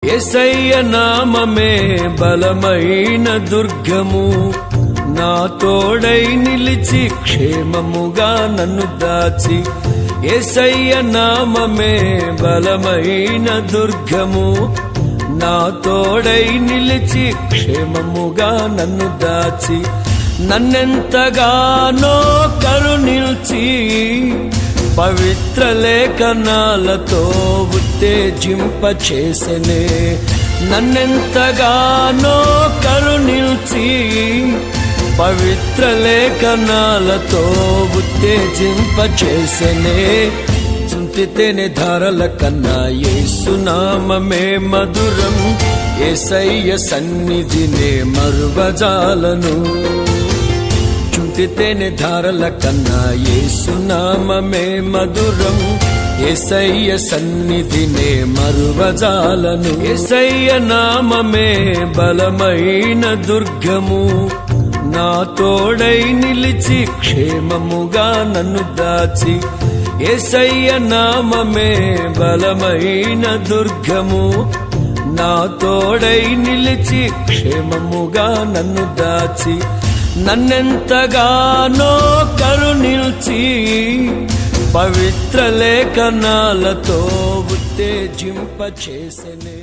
యేసయ్య నామమే బలమైన దుర్గము, నా తోడై నిలిచి క్షేమముగా నన్ను దాచి. యేసయ్య నామమే బలమైన దుర్గము, నా తోడై నిలిచి క్షేమముగా నన్ను దాచి. నన్నెంతగానో కరుణించి పవిత్ర లేఖనాలతో ఉత్తేజింపచేసెనే. నన్నెంతగానో కరుణించి పవిత్ర లేఖనాలతో ఉత్తేజింపచేసెనే. చుంటితేనే ధారల కన్నా యేసునామమే మధురం, యేసయ్య సన్నిధినే మరువజాలను. చుంటితేనే ధారల కన్నా యేసునామమే మధురం, యేసయ్య సన్నిధినే మరువజాలను. యేసయ్య నామమే బలమైన దుర్గము, నా తోడై నిలిచి క్షేమముగా నన్ను దాచి. యేసయ్య నామమే బలమైన దుర్గము, నా తోడై నిలిచి క్షేమముగా నన్ను దాచి. నన్నెంతగానో కరుణించి పవిత్ర లేఖనాలతో ఉత్తేజింపచేసెనే.